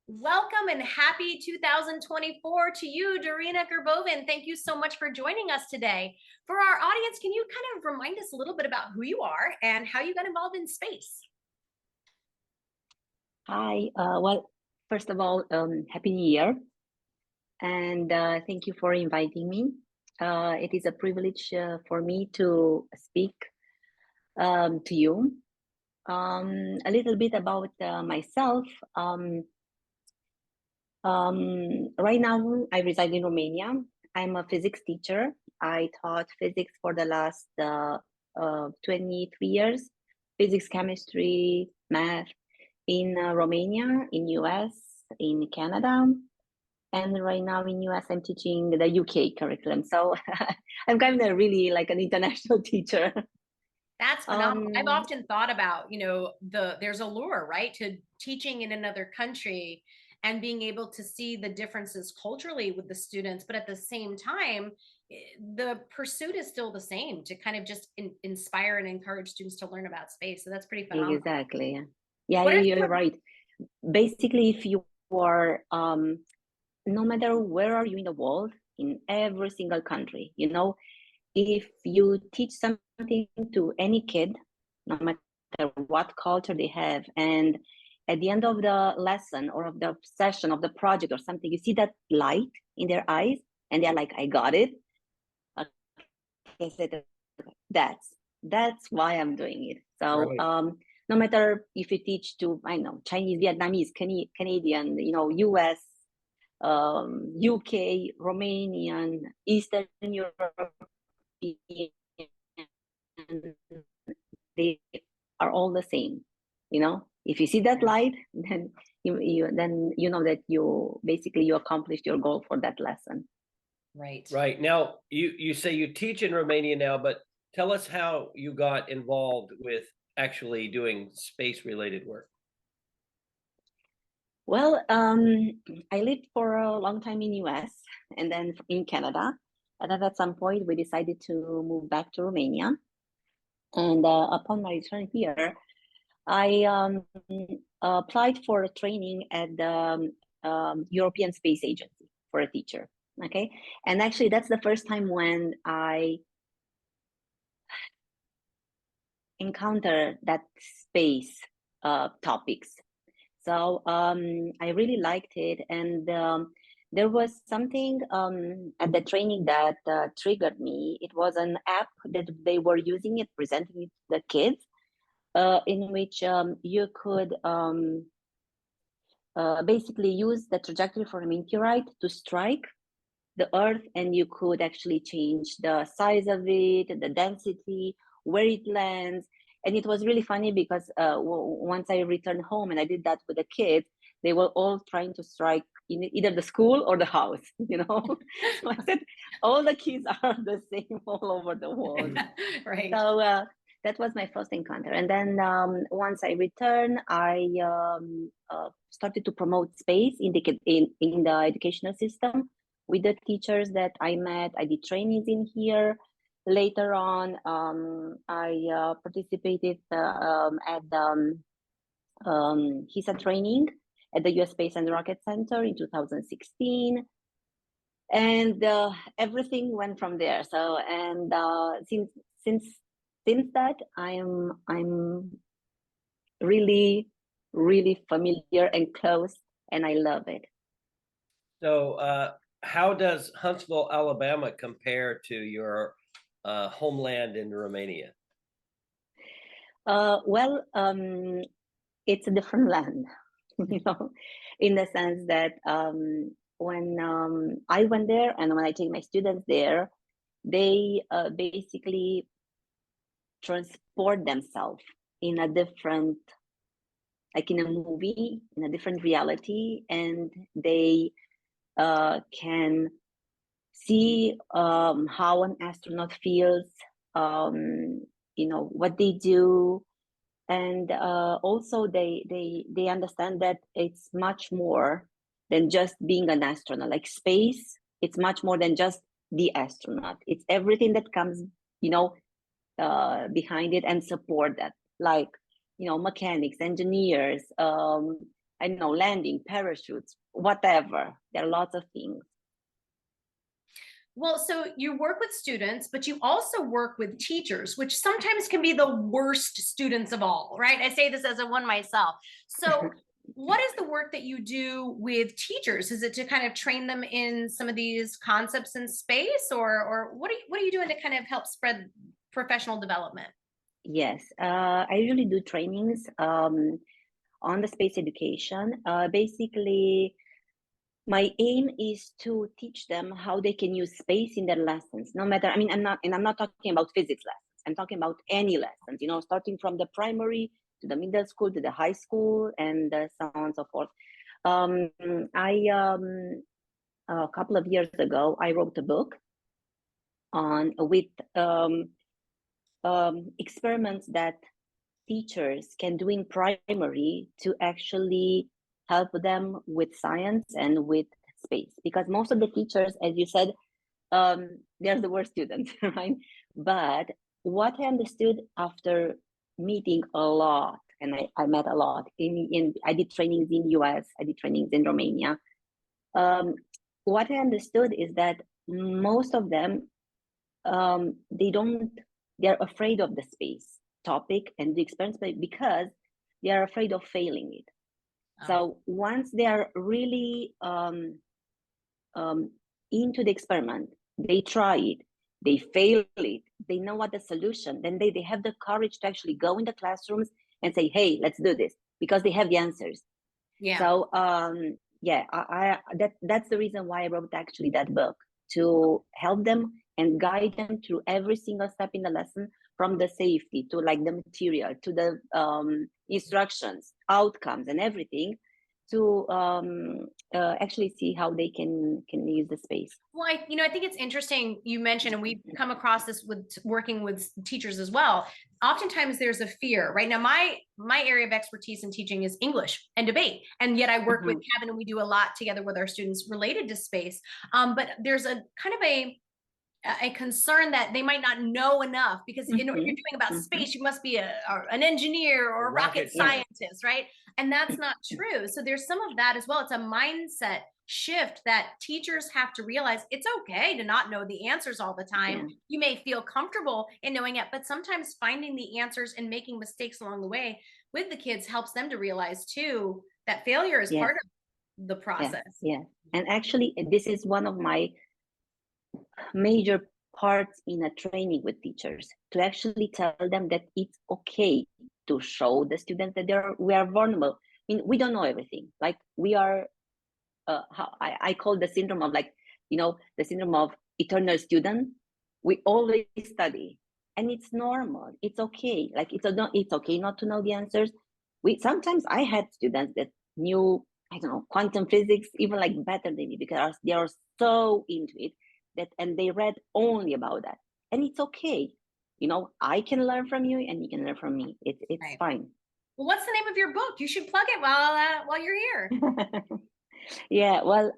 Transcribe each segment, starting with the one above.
Welcome and happy 2024 to you, Dorina Girbovan. Thank you so much for joining us today. For our audience, can you kind of remind us a little bit about who you are and how you got involved in space? Hi, well, first of all, Happy New Year, and thank you for inviting me. It is a privilege for me to speak to you. A little bit about myself. Right now, I reside in Romania. I'm a physics teacher. I taught physics for the last 23 years, physics, chemistry, math, in Romania, in US, in Canada, and right now in US I'm teaching the UK curriculum. So I'm kind of really like an international teacher. That's phenomenal. I've often thought about, there's a lure, right, to teaching in another country and being able to see the differences culturally with the students, but at the same time, the pursuit is still the same to kind of just inspire and encourage students to learn about space. So that's pretty phenomenal. Exactly. Yeah, What are you're some right. Basically, if you are no matter where are you in the world, in every single country, if you teach something to any kid, no matter what culture they have, and at the end of the lesson or of the session of the project or something, you see that light in their eyes, and they're like, "I got it." Okay, so that's why I'm doing it. So Right. no matter if you teach to, I know, Chinese, Vietnamese, Canadian, US, UK, Romanian, Eastern Europe, they are all the same. If you see that light, then you know that you accomplished your goal for that lesson. right. Right. Now, you say you teach in Romania now, but tell us how you got involved with actually doing space-related work. Well, I lived for a long time in US and then in Canada, and then at some point we decided to move back to Romania. And upon my return here, I applied for a training at the European Space Agency for a teacher. Okay, and actually that's the first time when I encountered that space topics. So I really liked it, and there was something at the training that triggered me. It was an app that they were using it, presenting it to the kids, in which you could basically use the trajectory for a meteorite to strike the Earth, and you could actually change the size of it, the density, where it lands. And it was really funny because once I returned home and I did that with the kids, they were all trying to strike in either the school or the house, So I said, all the kids are the same all over the world. Right. So that was my first encounter. And then once I returned, I started to promote space in the educational system with the teachers that I met. I did trainings in here. Later on, I participated at the HISA training at the US Space and Rocket Center in 2016. And everything went from there. So, and since that, I'm really, really familiar and close, and I love it. So, how does Huntsville, Alabama compare to your homeland in Romania? Well, it's a different land, in the sense that when I went there and when I take my students there, they basically transport themselves in a different, like in a movie, in a different reality, and they can see how an astronaut feels, what they do, and also they understand that it's much more than just being an astronaut. Like space, it's much more than just the astronaut. It's everything that comes, behind it and support that, like mechanics, engineers, I don't know, landing, parachutes, whatever. There are lots of things. Well, so you work with students, but you also work with teachers, which sometimes can be the worst students of all, right? I say this as a one myself. So what is the work that you do with teachers? Is it to kind of train them in some of these concepts in space, or what are you doing to kind of help spread professional development? Yes, I usually do trainings on the space education. Basically, my aim is to teach them how they can use space in their lessons. No matter, I mean, I'm not talking about physics lessons. I'm talking about any lessons. You know, starting from the primary to the middle school to the high school, and so on and so forth. I a couple of years ago, I wrote a book on with experiments that teachers can do in primary to actually help them with science and with space, because most of the teachers, as you said, they're the worst students, right? But what I understood after meeting a lot, and I met a lot I did trainings in US, I did trainings in Romania. What I understood is that most of them, they're afraid of the space topic and the experience because they are afraid of failing it. Oh. So once they are really into the experiment, they try it, they fail it, they know what the solution, then they have the courage to actually go in the classrooms and say, hey, let's do this, because they have the answers. Yeah. So yeah, that's the reason why I wrote actually that book, to help them and guide them through every single step in the lesson, from the safety to like the material to the instructions, outcomes, and everything, to actually see how they can use the space. Well, I think it's interesting you mentioned, and we've come across this with working with teachers as well. Oftentimes there's a fear. Right now, my area of expertise in teaching is English and debate, and yet I work with Kevin, and we do a lot together with our students related to space. But there's a kind of a concern that they might not know enough, because if you're doing about space, you must be an engineer or a rocket scientist, right? And that's not true. So there's some of that as well. It's a mindset shift that teachers have to realize. It's okay to not know the answers all the time. You may feel comfortable in knowing it, but sometimes finding the answers and making mistakes along the way with the kids helps them to realize too that failure is part of the process. Yeah. And actually, this is one of my major parts in a training with teachers, to actually tell them that it's okay to show the students that we are vulnerable. I mean, we don't know everything. Like we are, I call the syndrome of, like, the syndrome of eternal student. We always study, and it's normal. It's okay. Like it's okay not to know the answers. Sometimes I had students that knew, I don't know, quantum physics even like better than me, because they are so into it, and they read only about that, and it's okay. I can learn from you, and you can learn from me. It's Right. fine. Well, what's the name of your book? You should plug it while you're here. Yeah, well,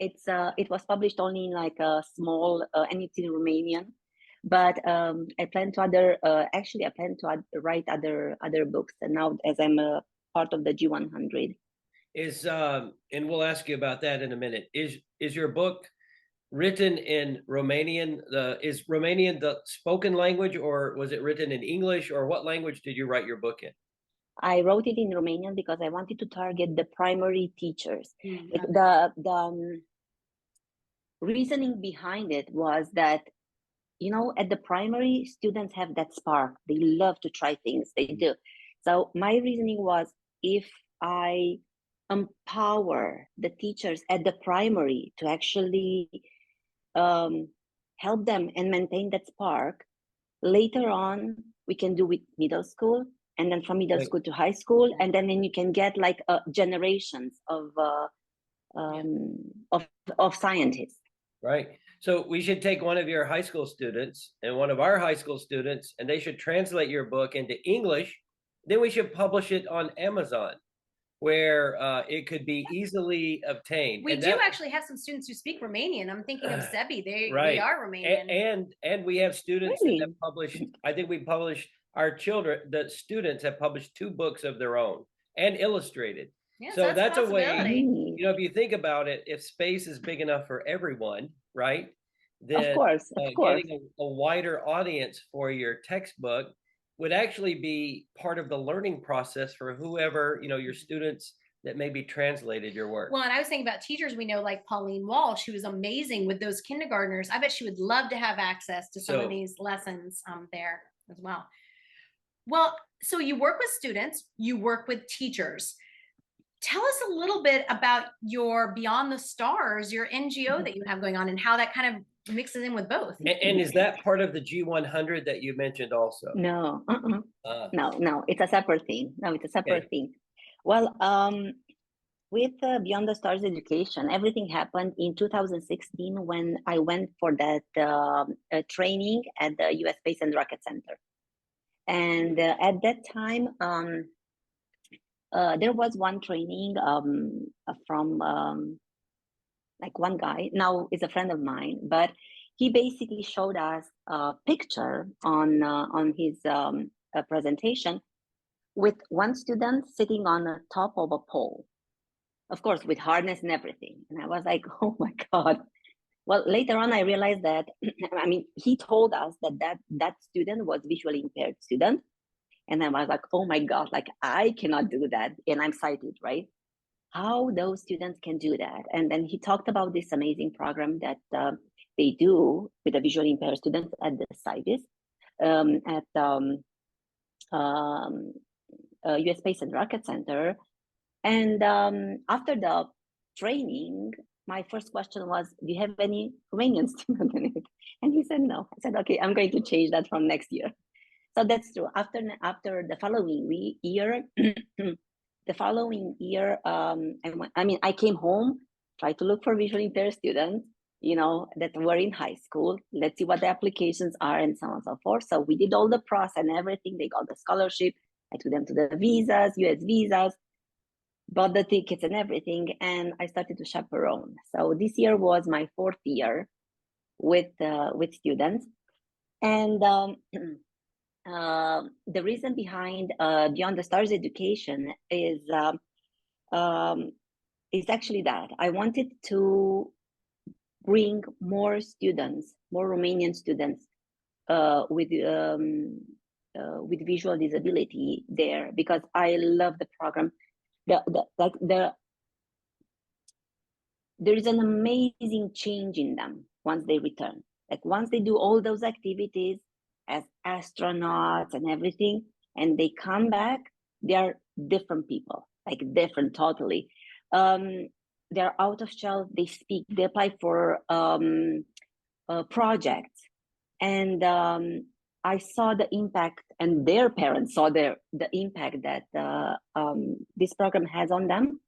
it was published only in like a small, and it's in Romanian, but I plan to write other books, and now, as I'm a part of the G100. And we'll ask you about that in a minute. Is your book written in Romanian? Is Romanian the spoken language, or was it written in English, or what language did you write your book in? I wrote it in Romanian because I wanted to target the primary teachers. The reasoning behind it was that, at the primary, students have that spark. They love to try things. They do. So my reasoning was, if I empower the teachers at the primary to actually help them and maintain that spark, later on we can do with middle school, and then from middle school to high school, and then you can get like generations of scientists. Right. So we should take one of your high school students and one of our high school students, and they should translate your book into English. Then we should publish it on Amazon, where it could be easily obtained. We do actually have some students who speak Romanian. I'm thinking of Sebi. They are Romanian. And we have students that have published, I think we published, our children, the students have published 2 books of their own and illustrated. Yeah, So that's a way, possibility. if you think about it, if space is big enough for everyone, right? Of Then course, of course. getting a wider audience for your textbook would actually be part of the learning process for whoever, your students that maybe translated your work. Well, and I was thinking about teachers we know, like Pauline Walsh, who was amazing with those kindergartners. I bet she would love to have access to some of these lessons there as well. Well, so you work with students, you work with teachers. Tell us a little bit about your Beyond the Stars, your NGO that you have going on, and how that kind of mixes in with both. And is that part of the G100 that you mentioned also? No, no, it's a separate thing. No, it's a separate thing. Well, with Beyond the Stars education, everything happened in 2016 when I went for that training at the U.S. Space and Rocket Center. And at that time, there was one training from like one guy, now is a friend of mine, but he basically showed us a picture on his presentation with one student sitting on the top of a pole, of course, with harness and everything. And I was like, oh my God. Well, later on, I realized that, I mean, he told us that student was visually impaired student. And I was like, oh my God, like I cannot do that. And I'm sighted, right? How those students can do that. And then he talked about this amazing program that they do with the visually impaired students at the COBIS, at US Space and Rocket Center. And after the training, my first question was, do you have any Romanian students in it? And he said, no. I said, okay, I'm going to change that from next year. So that's true. After the following year, I came home, tried to look for visually impaired students, that were in high school. Let's see what the applications are and so on and so forth. So we did all the process and everything. They got the scholarship. I took them to the visas, US visas, bought the tickets and everything, and I started to chaperone. So this year was my 4th year with students, and the reason behind Beyond the Stars education is actually that I wanted to bring more students, more Romanian students with visual disability there, because I love the program. There is an amazing change in them once they return. Like once they do all those activities as astronauts and everything, and they come back, they are different people, like different totally. They're out of shell, they speak, they apply for projects. And I saw the impact, and their parents saw the impact that this program has on them.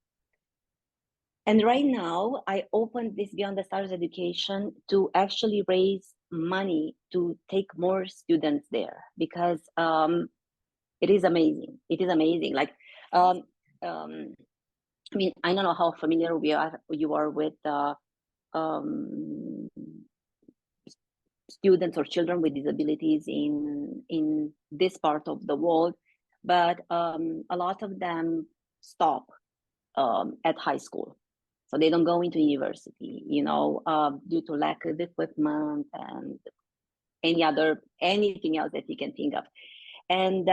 And right now, I opened this Beyond the Stars education to actually raise money to take more students there, because it is amazing. It is amazing. Like, I mean, I don't know how familiar you are with students or children with disabilities in this part of the world, but a lot of them stop at high school. So they don't go into university, due to lack of equipment and anything else that you can think of. And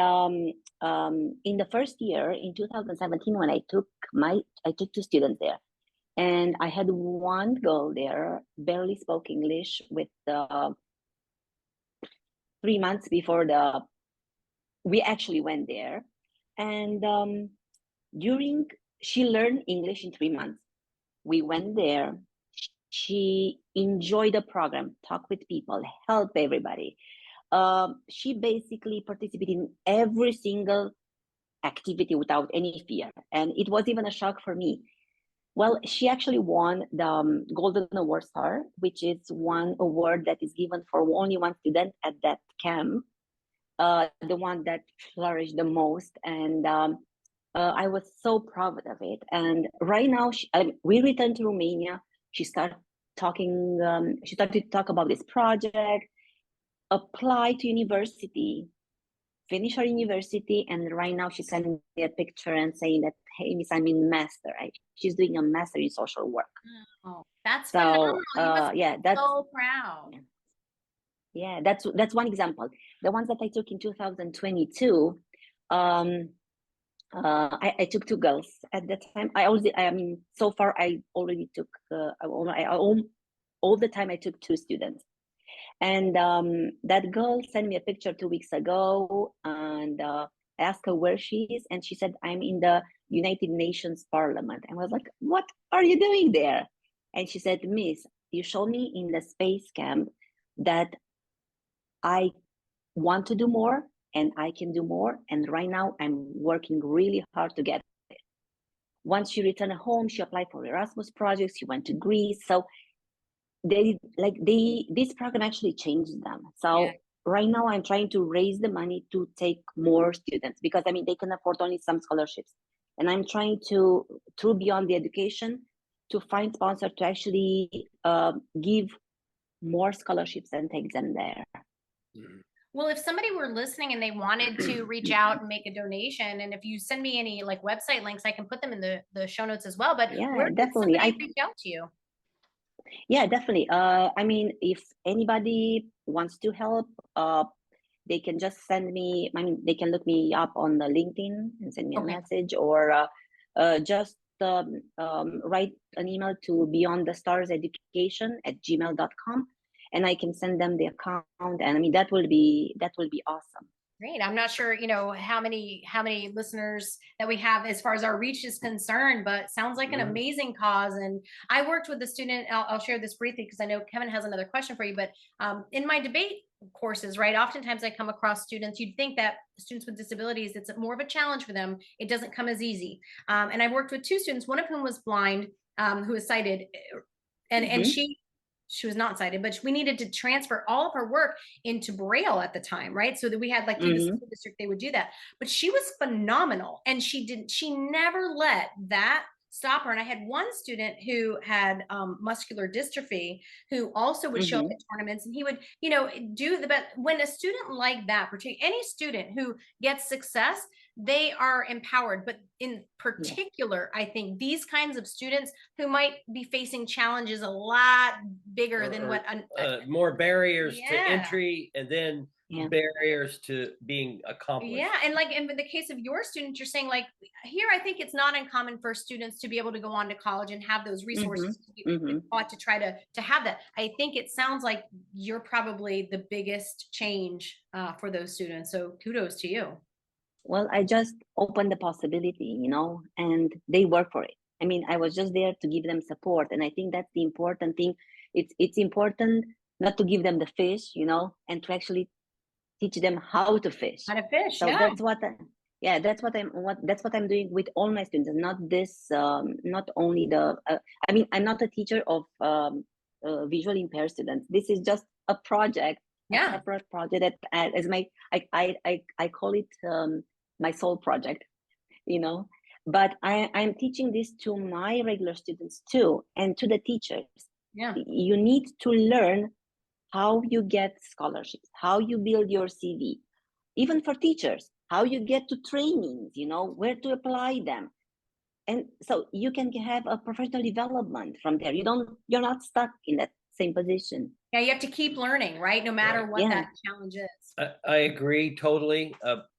in the first year, in 2017, when I took 2 students there, and I had one girl there, barely spoke English, with 3 months before we actually went there. And she learned English in 3 months. We went there. She enjoyed the program, talked with people, helped everybody. She basically participated in every single activity without any fear. And it was even a shock for me. Well, she actually won the Golden Award Star, which is one award that is given for only one student at that camp, the one that flourished the most. And I was so proud of it. And right now, we returned to Romania. She started to talk about this project, apply to university, finish her university, and right now she's sending me a picture and saying that, hey, Miss, I'm in master. She's doing a master in social work. Oh, that's phenomenal. So You must be yeah, that's so proud. yeah, that's one example. The ones that I took in 2022, I took two girls at that time. I mean, so far I already took all the time I took two students. And that girl sent me a picture 2 weeks ago, and I asked her where she is, and she said, I'm in the United Nations Parliament. And I was like, what are you doing there? And she said, Miss, you showed me in the space camp that I want to do more and I can do more. And right now I'm working really hard to get it. Once she returned home, she applied for Erasmus projects. She went to Greece. So this program actually changed them. So right now I'm trying to raise the money to take more students, because I mean, they can afford only some scholarships. And I'm trying to, through Beyond the Education, to find sponsors to actually give more scholarships and take them there. Well, if somebody were listening and they wanted to reach out and make a donation, and if you send me any like website links, I can put them in the show notes as well. But Yeah, where can definitely. somebody reach out to you? Yeah, definitely. I mean, if anybody wants to help, they can just send me, I mean, they can look me up on the LinkedIn and send me a message, or just write an email to beyondthestarseducation@gmail.com, and I can send them the account. And I mean, that will be awesome. Great. I'm not sure, you know, how many listeners that we have as far as our reach is concerned, but sounds like an amazing cause. And I worked with a student. I'll share this briefly because I know Kevin has another question for you. But in my debate courses, right, oftentimes I come across students. You'd think that students with disabilities, it's more of a challenge for them. It doesn't come as easy. And I worked with two students, one of whom was blind, who was sighted, and she was not sighted, but we needed to transfer all of her work into Braille at the time, right? So that we had like through the school district, they would do that. But she was phenomenal. And she never let that stop her. And I had one student who had muscular dystrophy, who also would show up at tournaments, and he would, you know, do the best. When a student like that, particularly any student who gets success, they are empowered. But in particular, I think these kinds of students who might be facing challenges a lot bigger than what more barriers to entry, and then barriers to being accomplished. Yeah, and like in the case of your students, you're saying like here, I think it's not uncommon for students to be able to go on to college and have those resources to try to have that. I think it sounds like you're probably the biggest change for those students. So kudos to you. Well, I just opened the possibility, you know, and they work for it. I mean, I was just there to give them support. And I think that's the important thing. It's important not to give them the fish, you know, and to actually teach them how to fish. How to fish, so that's what that's what I'm doing with all my students. And not only the I mean, I'm not a teacher of visually impaired students. This is just a project, a separate project that as my I call it my soul project, you know. But I'm teaching this to my regular students too, and to the teachers. You need to learn how you get scholarships, how you build your CV, even for teachers, how you get to trainings, you know, where to apply them. And so you can have a professional development from there. You're not stuck in that same position. Yeah, you have to keep learning, right? No matter what that challenge is. I agree totally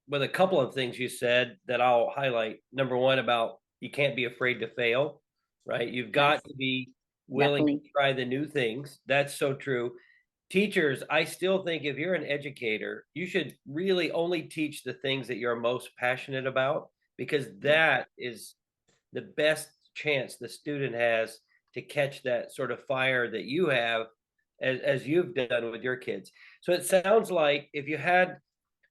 with a couple of things you said that I'll highlight. Number one, about you can't be afraid to fail, right? You've got to be willing to try the new things. That's so true. Teachers, I still think if you're an educator, you should really only teach the things that you're most passionate about, because that is the best chance the student has to catch that sort of fire that you have as you've done with your kids. So it sounds like if you had,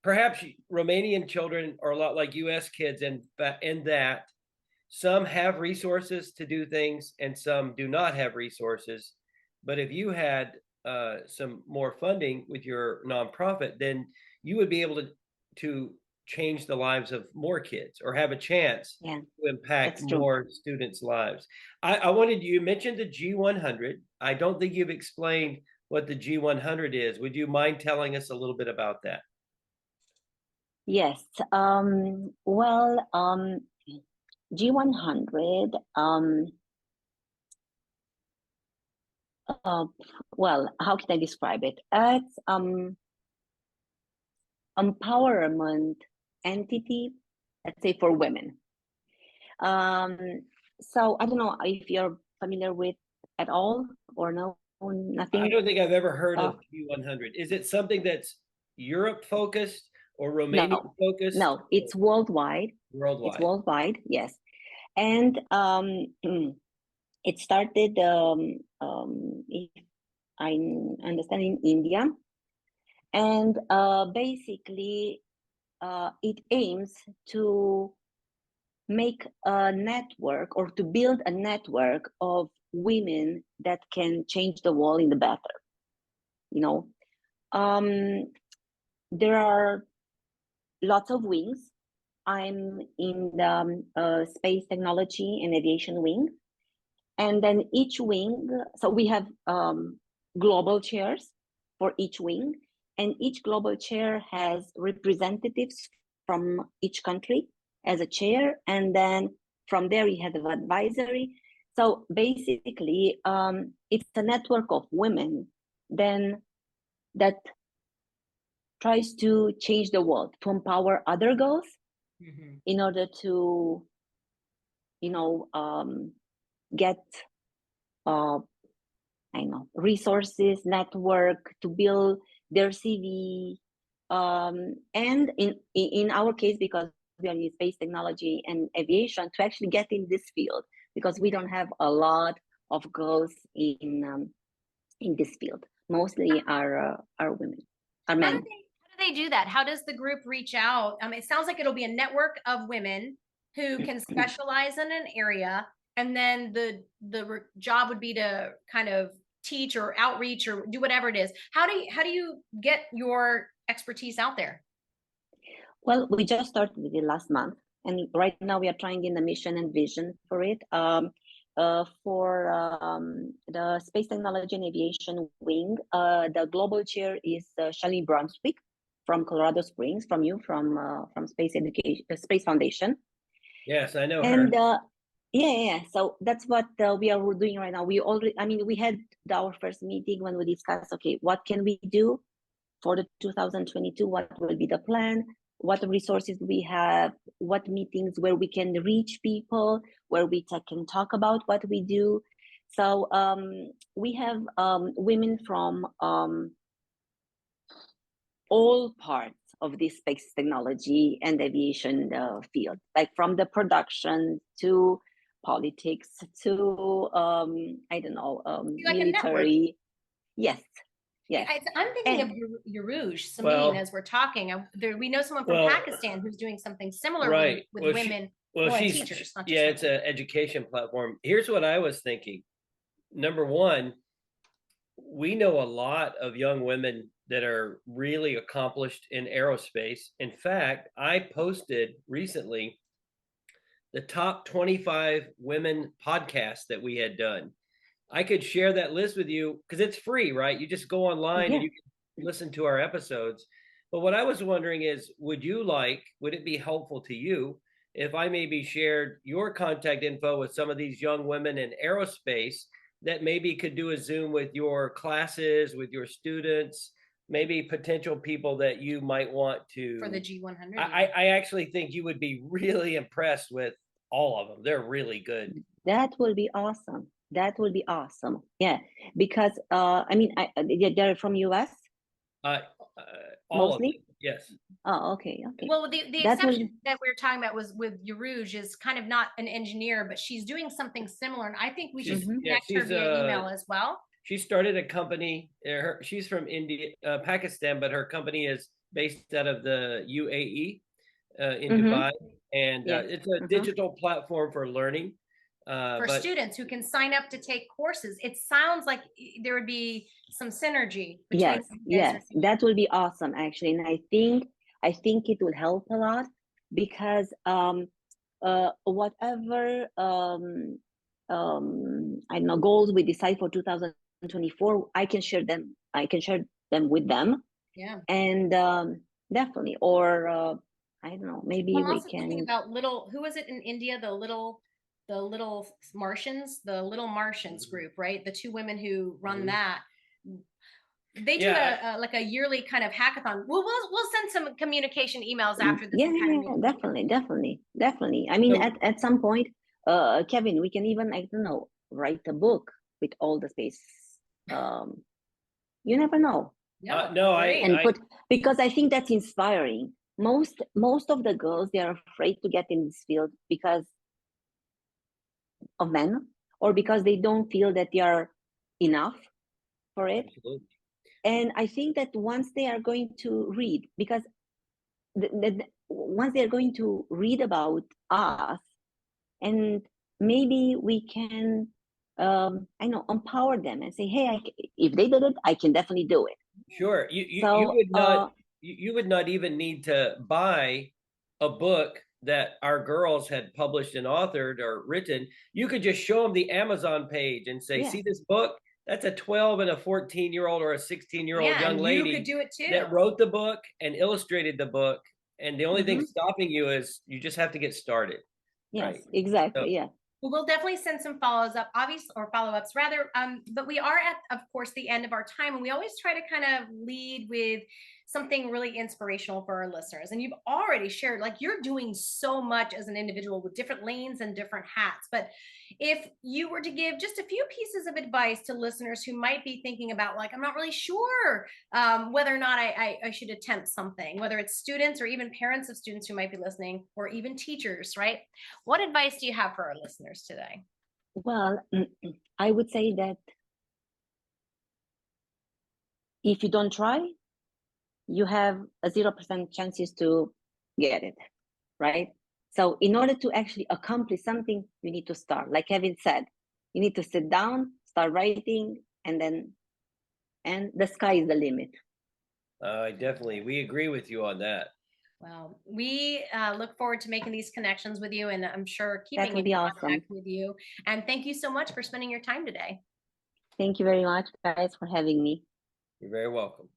perhaps Romanian children are a lot like US kids in that some have resources to do things and some do not have resources. But if you had some more funding with your nonprofit, then you would be able to change the lives of more kids, or have a chance to impact more students' lives. I wanted, you mentioned the G100. I don't think you've explained what the G100 is. Would you mind telling us a little bit about that? Yes. G100, well, how can I describe it? It's empowerment entity, let's say, for women. So I don't know if you're familiar with at all or no, nothing. I don't think I've ever heard of G100. Is it something that's Europe focused or Romania focused? No, it's worldwide. Worldwide. It's worldwide, yes. And it started, if I understand, in India. And basically, it aims to make a network or to build a network of women that can change the world in the better. You know, there are lots of wings. I'm in the Space Technology and Aviation Wing. And then each wing, so we have global chairs for each wing, and each global chair has representatives from each country as a chair, and then from there we have an advisory. So basically, it's a network of women then that tries to change the world, to empower other girls in order to, you know, get I know, resources, network to build their CV. And in our case, because we are in space technology and aviation, to actually get in this field, because we don't have a lot of girls in this field. Mostly are women, are men. How do they do that? How does the group reach out? It sounds like it'll be a network of women who can specialize in an area, and then the job would be to kind of teach or outreach or do whatever it is. How do you get your expertise out there? Well, we just started with it last month, and right now we are trying in the mission and vision for it. For the Space Technology and Aviation Wing, the global chair is Shalini Brunswick from Colorado Springs, from Space Education, Space Foundation. Yes, I know and, her. Yeah. So that's what we are doing right now. We already, we had our first meeting when we discussed, okay, what can we do for the 2022? What will be the plan? What resources do we have? What meetings where we can reach people, where we can talk about what we do? So we have women from all parts of this space technology and aviation field, like from the production to politics to I don't know, like military. Yes. I'm thinking of Yarouj Samin as we're talking. We know someone from Pakistan who's doing something similar with women. She's teachers. It's an education platform. Here's what I was thinking. Number one, we know a lot of young women that are really accomplished in aerospace. In fact, I posted recently the top 25 women podcasts that we had done. I could share that list with you because it's free, right? You just go online and you can listen to our episodes. But what I was wondering is, would it be helpful to you if I maybe shared your contact info with some of these young women in aerospace that maybe could do a Zoom with your classes, with your students, maybe potential people that you might want to. For the G100. I actually think you would be really impressed with all of them. They're really good. That will be awesome. That will be awesome. Yeah, because they're from US. Mostly. Yes. Oh, okay. Well, the exception that we were talking about was with Yarouj, is kind of not an engineer, but she's doing something similar, and I think we should connect her via email as well. She started a company. She's from Pakistan, but her company is based out of the UAE in Dubai, and it's a digital platform for learning. For students who can sign up to take courses. It sounds like there would be some synergy between. Yes, that will be awesome, actually. And I think it will help a lot, because whatever I know goals we decide for 2024, I can share them with them. Yeah. And definitely, or I don't know, maybe I'm we also thinking can. about who was it in India? The little Martians, the Little Martians group, right? The two women who run that. They do like a yearly kind of hackathon. We'll send some communication emails after this. Yeah, And kind of definitely. I mean, So- at some point, Kevin, we can even, I don't know, write a book with all the space. You never know. No, And put, because I think that's inspiring. Most of the girls, they are afraid to get in this field because of men, or because they don't feel that they are enough for it. absolutely. And I think that once they are going to read, because once they're going to read about us, and maybe we can, I know, empower them and say, hey, if they did it, I can definitely do it. Sure. You So, would not you would not even need to buy a book that our girls had published and authored or written. You could just show them the Amazon page and say, yeah. see this book? That's a 12 and a 14-year-old or a 16-year-old young lady you could do it too. that wrote the book and illustrated the book. And the only thing Mhm. stopping you is you just have to get started. Yes, Right. exactly. So- Yeah. Well, we'll definitely send some follow-ups rather. But we are at, of course, the end of our time, and we always try to kind of lead with something really inspirational for our listeners. And you've already shared, like, you're doing so much as an individual with different lanes and different hats. But if you were to give just a few pieces of advice to listeners who might be thinking about, like, I'm not really sure whether or not I should attempt something, whether it's students or even parents of students who might be listening, or even teachers, right? What advice do you have for our listeners today? Well, I would say that if you don't try, you have a 0% chances to get it, right? So in order to actually accomplish something, you need to start. Like Kevin said, you need to sit down, start writing, and the sky is the limit. we agree with you on that. Well, we look forward to making these connections with you, and I'm sure That keeping would in be contact awesome. with you. And thank you so much for spending your time today. Thank you very much, guys, for having me. You're very welcome.